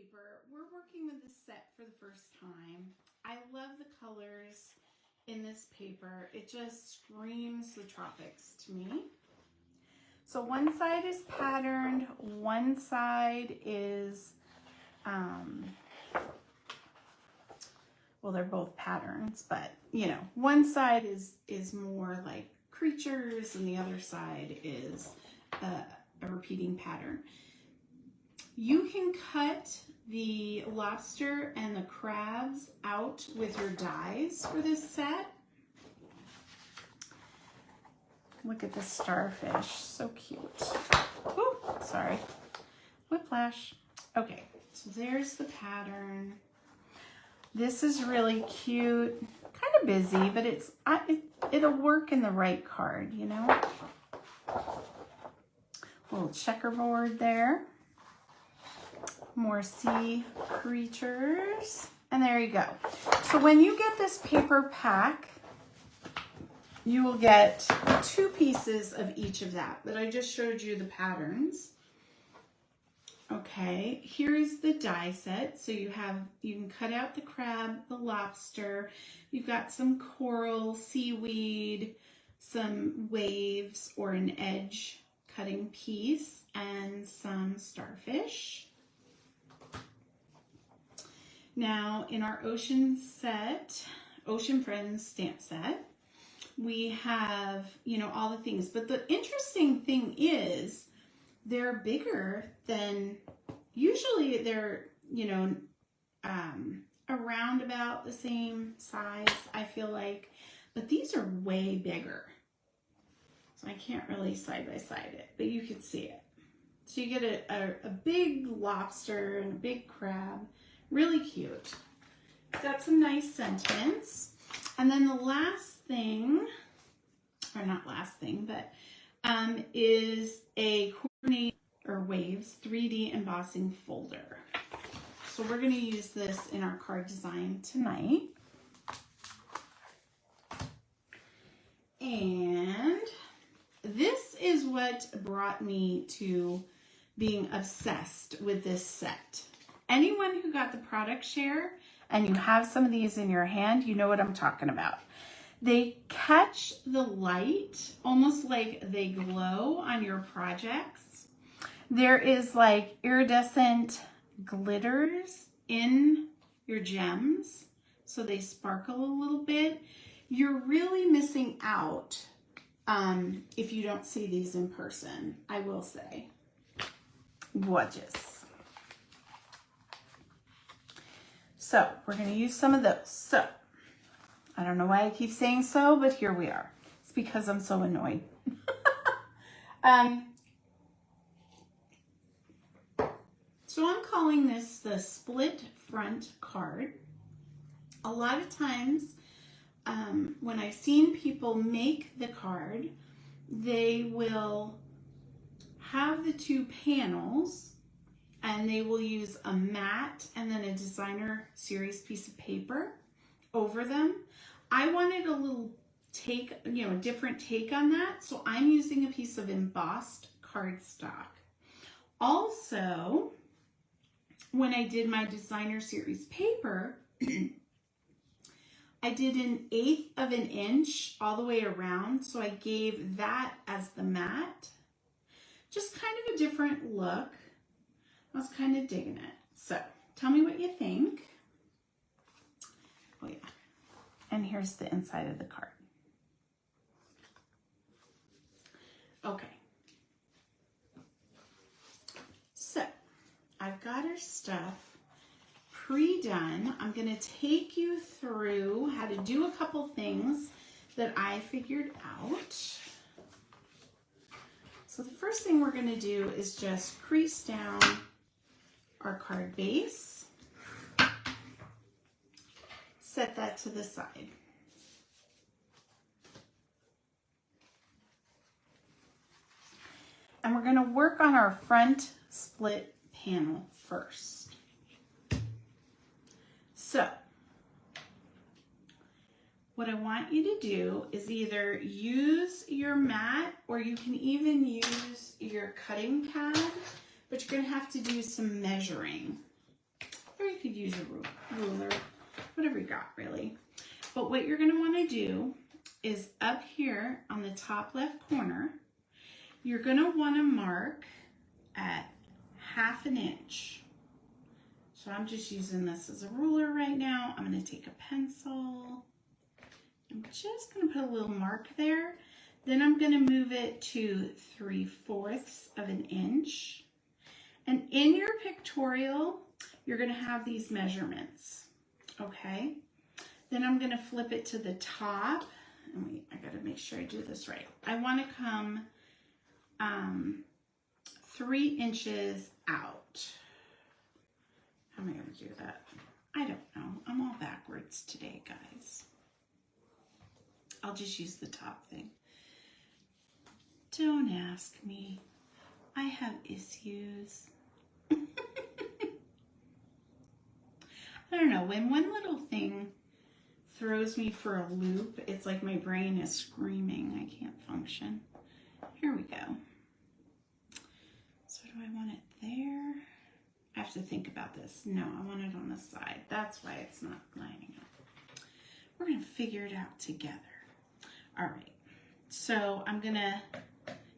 paper. We're working with this set for the first time. I love the colors in this paper. It just screams the tropics to me. So one side is patterned, one side is, well, they're both patterns, but you know, one side is more like creatures and the other side is a repeating pattern. You can cut the lobster and the crabs out with your dies for this set. Look at this starfish, so cute. Ooh, sorry, whiplash. Okay, so there's the pattern. This is really cute, kind of busy, but it'll work in the right card, you know. Little checkerboard there. More sea creatures, and there you go. So when you get this paper pack, you will get 2 pieces of each of that, but I just showed you the patterns. Okay, here's the die set. So you can cut out the crab, the lobster, you've got some coral, seaweed, some waves or an edge cutting piece, and some starfish. Now in our Ocean Friends stamp set, we have, you know, all the things, but the interesting thing is they're bigger than, usually they're, you know, around about the same size, I feel like, but these are way bigger. So I can't really side by side it, but you can see it. So you get a big lobster and a big crab, really cute. It's got some nice sentiments. And then the last thing, or not last thing, but is a coordinate or waves 3D embossing folder. So we're going to use this in our card design tonight. And this is what brought me to being obsessed with this set. Anyone who got the product share and you have some of these in your hand, you know what I'm talking about. They catch the light almost like they glow on your projects. There is like iridescent glitters in your gems, so they sparkle a little bit. You're really missing out if you don't see these in person, I will say. Gorgeous. So we're going to use some of those. So I don't know why I keep saying so, but here we are. It's because I'm so annoyed. So I'm calling this the split front card. A lot of times when I've seen people make the card, they will have the 2 panels and they will use a matte and then a designer series piece of paper over them. I wanted a little take, you know, a different take on that, so I'm using a piece of embossed cardstock. Also, when I did my designer series paper, I did 1/8 of an inch all the way around, so I gave that as the matte. Just kind of a different look. I was kind of digging it. So tell me what you think. Oh yeah. And here's the inside of the card. Okay. So I've got our stuff pre-done. I'm going to take you through how to do a couple things that I figured out. So the first thing we're going to do is just crease down our card base. Set that to the side. And we're going to work on our front split panel first. So what I want you to do is either use your mat or you can even use your cutting pad, but you're going to have to do some measuring. or you could use a ruler, whatever you got really. But what you're going to want to do is up here on the top left corner, you're going to want to mark at 1/2 inch. So I'm just using this as a ruler right now. I'm going to take a pencil. I'm just going to put a little mark there. Then I'm going to move it to 3/4 of an inch. And in your pictorial, you're going to have these measurements, okay? Then I'm going to flip it to the top. And wait, I got to make sure I do this right. I want to come 3 inches out. How am I going to do that? I don't know. I'm all backwards today, guys. I'll just use the top thing. Don't ask me. I have issues. I don't know. When one little thing throws me for a loop, it's like my brain is screaming. I can't function. Here we go. So do I want it there? I have to think about this. No, I want it on the side. That's why it's not lining up. We're going to figure it out together. All right. So I'm going to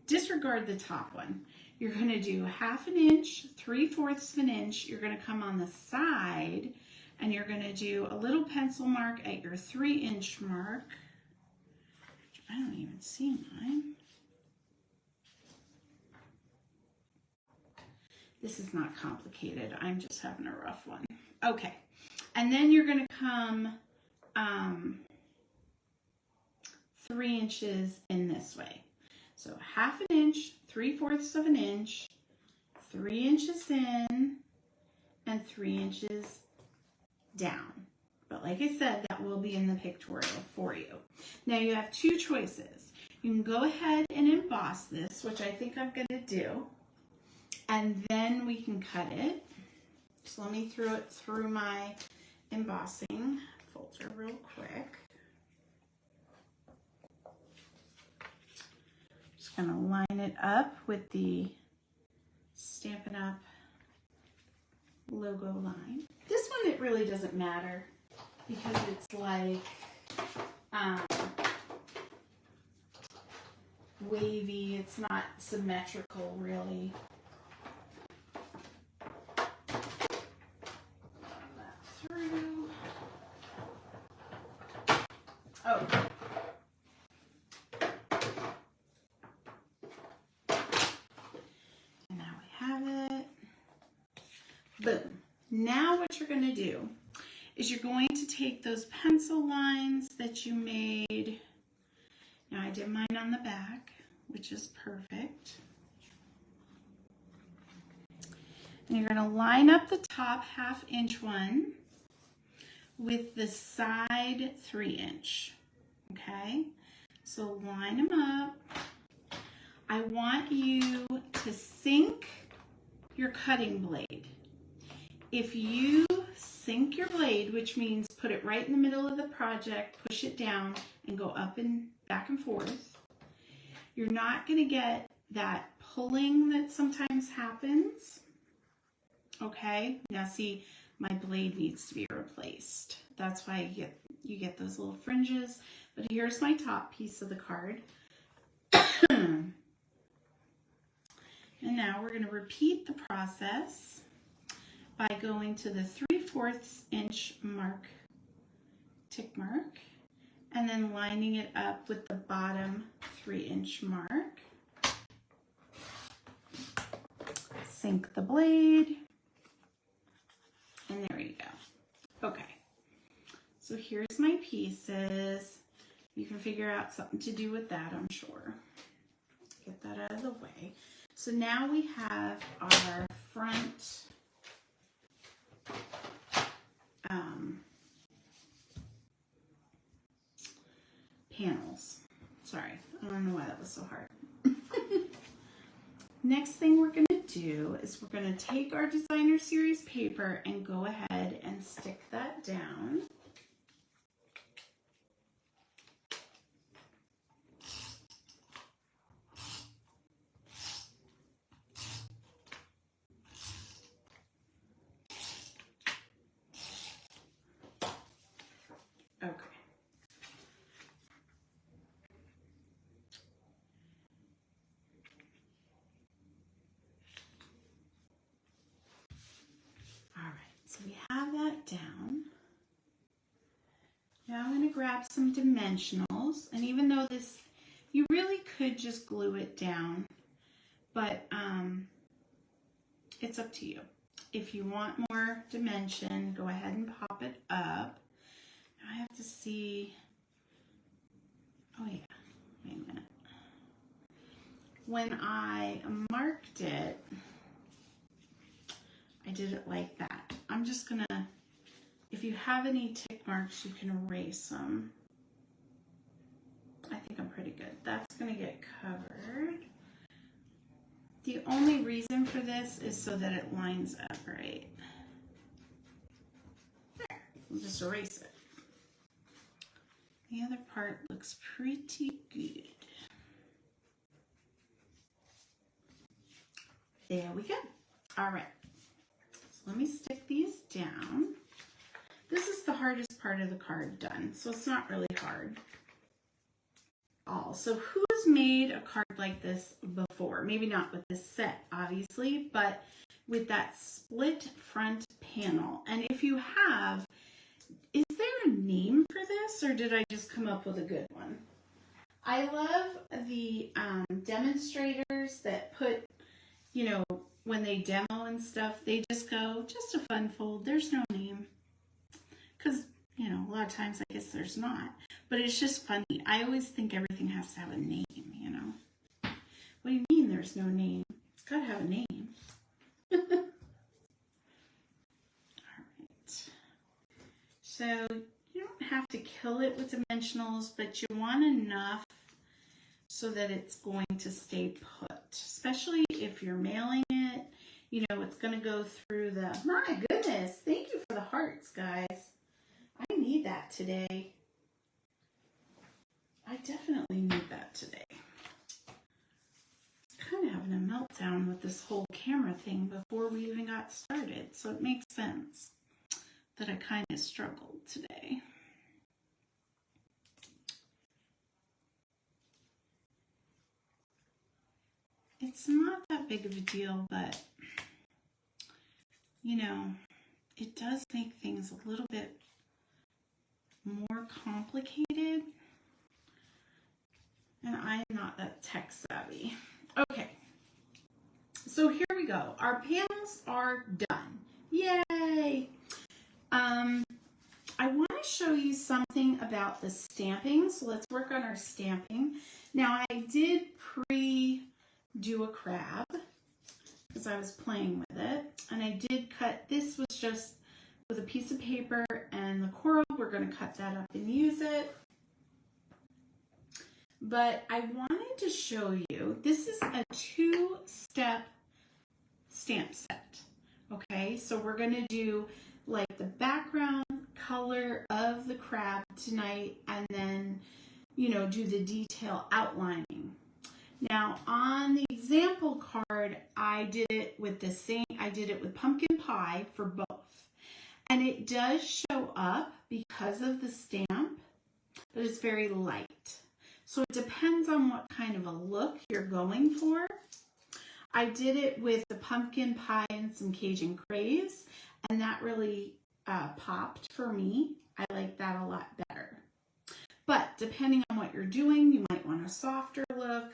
disregard the top one. You're going to do 1/2 inch, 3/4 of an inch. You're going to come on the side and you're going to do a little pencil mark at your 3-inch mark. I don't even see mine. This is not complicated. I'm just having a rough one. Okay. And then you're going to come 3 inches in this way. So 1/2 inch, 3/4 of an inch, 3 inches in, and 3 inches down. But like I said, that will be in the pictorial for you. Now you have 2 choices. You can go ahead and emboss this, which I think I'm going to do, and then we can cut it. So let me throw it through my embossing folder real quick. Just going to line it up with the Stampin' Up! Logo line. This one, it really doesn't matter because it's like wavy. It's not symmetrical, really. Run that through. Oh. And now we have it. Boom. Now what you're going to do is you're going to take those pencil lines that you made. Now I did mine on the back, which is perfect. And you're going to line up the top 1/2 inch one with the side 3 inch. Okay? So line them up. I want you to sink your cutting blade. If you sink your blade, which means put it right in the middle of the project, push it down, and go up and back and forth, you're not going to get that pulling that sometimes happens. Okay? Now see, my blade needs to be replaced. That's why you get those little fringes. But here's my top piece of the card. And now we're going to repeat the process by going to the 3/4 inch mark, tick mark, and then lining it up with the bottom 3 inch mark. Sink the blade, and there you go. Okay, so here's my pieces. You can figure out something to do with that, I'm sure. Get that out of the way. So now we have our front panels. Sorry, I don't know why that was so hard. Next thing we're going to do is we're going to take our designer series paper and go ahead and stick that down. grab some dimensionals, and even though this, you really could just glue it down, but it's up to you. If you want more dimension, go ahead and pop it up. I have to see, oh yeah, wait a minute. When I marked it, I did it like that. I'm just gonna, if you have any tick marks, you can erase them. I think I'm pretty good. That's gonna get covered. The only reason for this is so that it lines up right. There, we'll just erase it. The other part looks pretty good. There we go. All right, so let me stick these down. This is the hardest part of the card done, so it's not really hard at all. So who's made a card like this before? Maybe not with this set, obviously, but with that split front panel. And if you have, is there a name for this, or did I just come up with a good one? I love the demonstrators that put, you know, when they demo and stuff, they just go, just a fun fold. There's no name. Because, you know, a lot of times I guess there's not. But it's just funny. I always think everything has to have a name, you know. What do you mean there's no name? It's got to have a name. All right. So you don't have to kill it with dimensionals, but you want enough so that it's going to stay put. Especially if you're mailing it, you know, it's going to go through the, my goodness, thank you for the hearts, guys. I need that today. I definitely need that today. Kind of having a meltdown with this whole camera thing before we even got started, so it makes sense that I kind of struggled today. It's not that big of a deal, but, you know, it does make things a little bit more complicated, and I'm not that tech savvy. Okay, so here we go. Our panels are done. Yay! I want to show you something about the stamping, so let's work on our stamping. Now, I did do a crab because I was playing with it, and I did cut, this was just with a piece of paper and the coral. We're going to cut that up and use it, but I wanted to show you, this is a 2-step stamp set. Okay, so we're going to do like the background color of the crab tonight, and then, you know, do the detail outlining. Now, on the example card, I did it with the same, I did it with pumpkin pie for both. And it does show up because of the stamp, but it's very light. So it depends on what kind of a look you're going for. I did it with the pumpkin pie and some Cajun craze, and that really popped for me. I like that a lot better. But depending on what you're doing, you might want a softer look.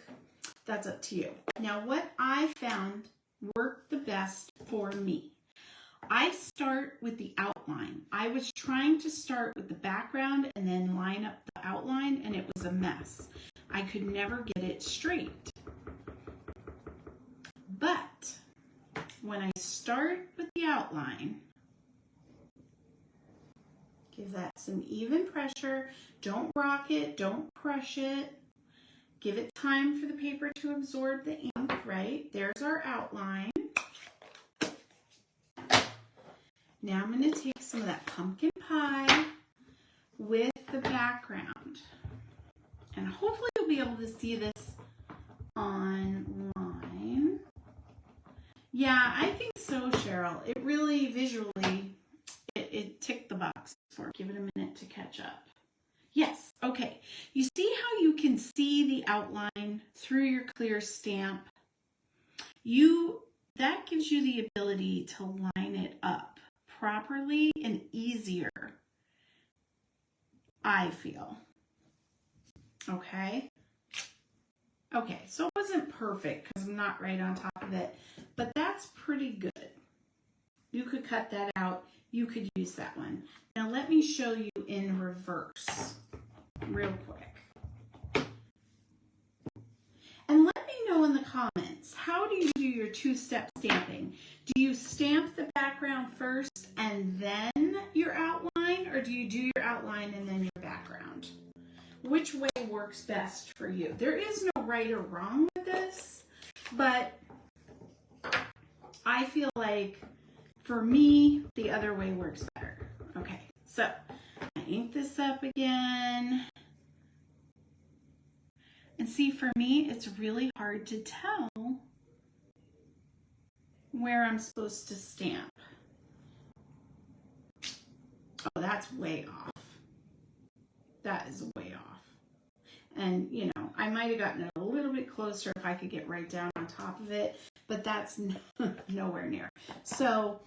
That's up to you. Now, what I found worked the best for me. I start with the outline. I was trying to start with the background and then line up the outline, and it was a mess. I could never get it straight. But when I start with the outline, give that some even pressure. Don't rock it, don't crush it. Give it time for the paper to absorb the ink, right? There's our outline. Now I'm going to take some of that pumpkin pie with the background. And hopefully you'll be able to see this online. Yeah, I think so, Cheryl. It really visually, it ticked the box for it. Give it a minute to catch up. Yes, okay. You see how you can see the outline through your clear stamp? That gives you the ability to line it up properly and easier I feel. Okay? Okay, so it wasn't perfect because I'm not right on top of it, but that's pretty good. You could cut that out. You could use that one. Now let me show you in reverse real quick. And let me know in the comments, how do you do your two-step stamping? Do you stamp the background first and then your outline, or do you do your outline and then your background? Which way works best for you? There is no right or wrong with this, but I feel like for me, the other way works better. Okay, so I ink this up again. And see, for me, it's really hard to tell where I'm supposed to stamp. Oh, that's way off. That is way off. And, you know, I might have gotten it a little bit closer if I could get right down on top of it, but that's nowhere near. So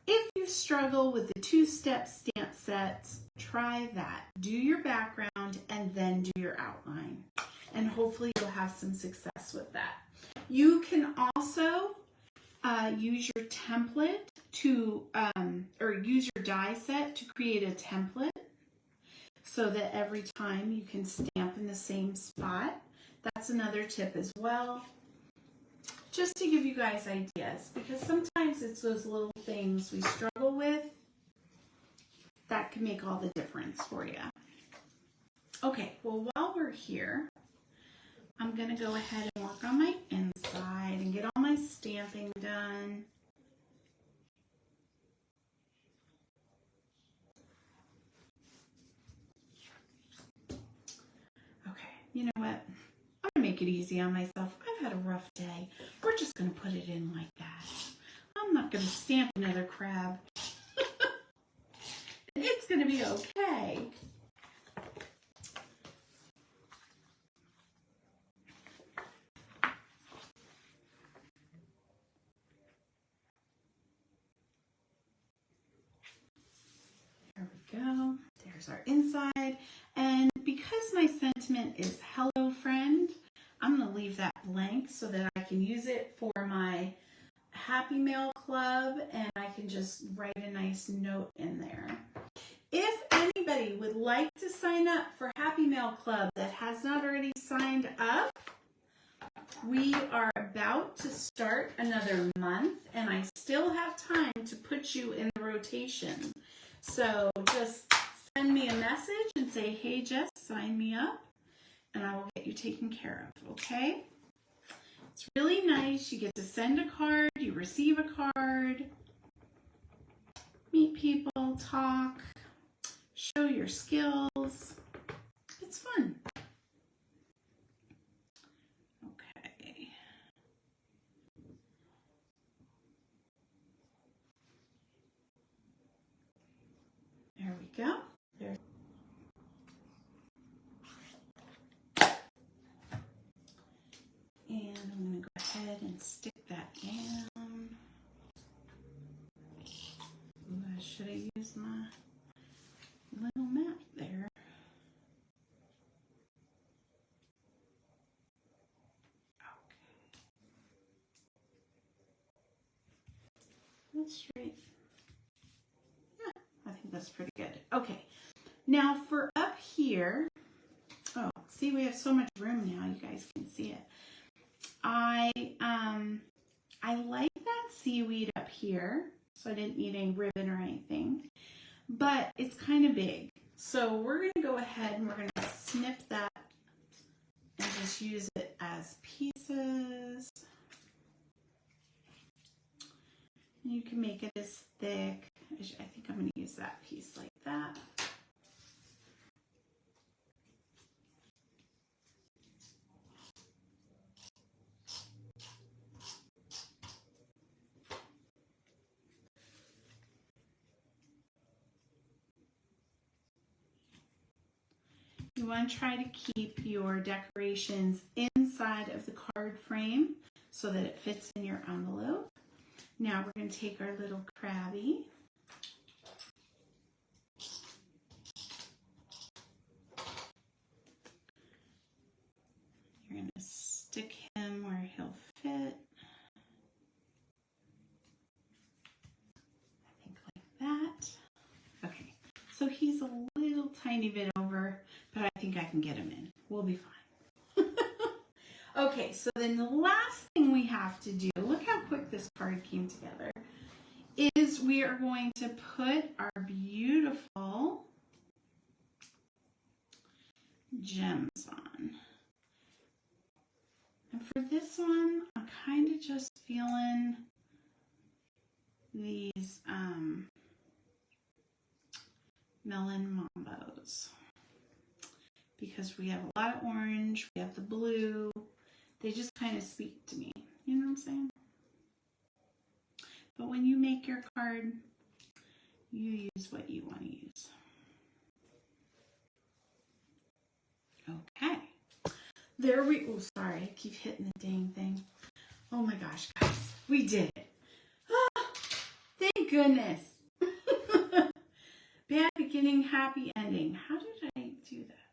if you struggle with the two-step stamp sets, try that. Do your background and then do your outline. And hopefully you'll have some success with that. You can also use your template to, or use your die set to create a template so that every time you can stamp in the same spot. That's another tip as well. Just to give you guys ideas, because sometimes it's those little things we struggle with that can make all the difference for you. Okay, well, while we're here, I'm going to go ahead and work on my inside and get all my stamping done. Okay, you know what? I'm going to make it easy on myself. I've had a rough day. We're just going to put it in like that. I'm not going to stamp another crab. It's going to be okay. There we go. There's our inside. And because my sentiment is hello friend, I'm going to leave that blank so that I can use it for my Happy Mail Club, and I can just write a nice note in there. If anybody would like to sign up for Happy Mail Club that has not already signed up, we are about to start another month, and I still have time to put you in the rotation. So just send me a message and say, hey Jess, sign me up, and I will get you taken care of, okay? It's really nice. You get to send a card, you receive a card, meet people, talk, show your skills. It's fun. Okay. There we go. There's and I'm going to go ahead and stick that down. Should I use my little map there? Okay. That's straight. Yeah, I think that's pretty good. Okay. Now for up here, oh, see, we have so much room now, you guys can see it. I like that seaweed up here, so I didn't need any ribbon or anything, but it's kind of big. So we're going to go ahead and we're going to snip that and just use it as pieces. You can make it as thick. I think I'm going to use that piece like that. You want to try to keep your decorations inside of the card frame so that it fits in your envelope. Now we're going to take our little crabby. So he's a little tiny bit over, but I think I can get him in. We'll be fine. Okay, so then the last thing we have to do, look how quick this card came together, is we are going to put our beautiful gems on. And for this one, I'm kind of just feeling these melon mambos, because we have a lot of orange, we have the blue, they just kind of speak to me, you know what I'm saying? But when you make your card, you use what you want to use. Okay. There we, oh, sorry, I keep hitting the dang thing. Oh my gosh, guys, we did it. Ah, thank goodness. Bad beginning, happy ending. How did I do that?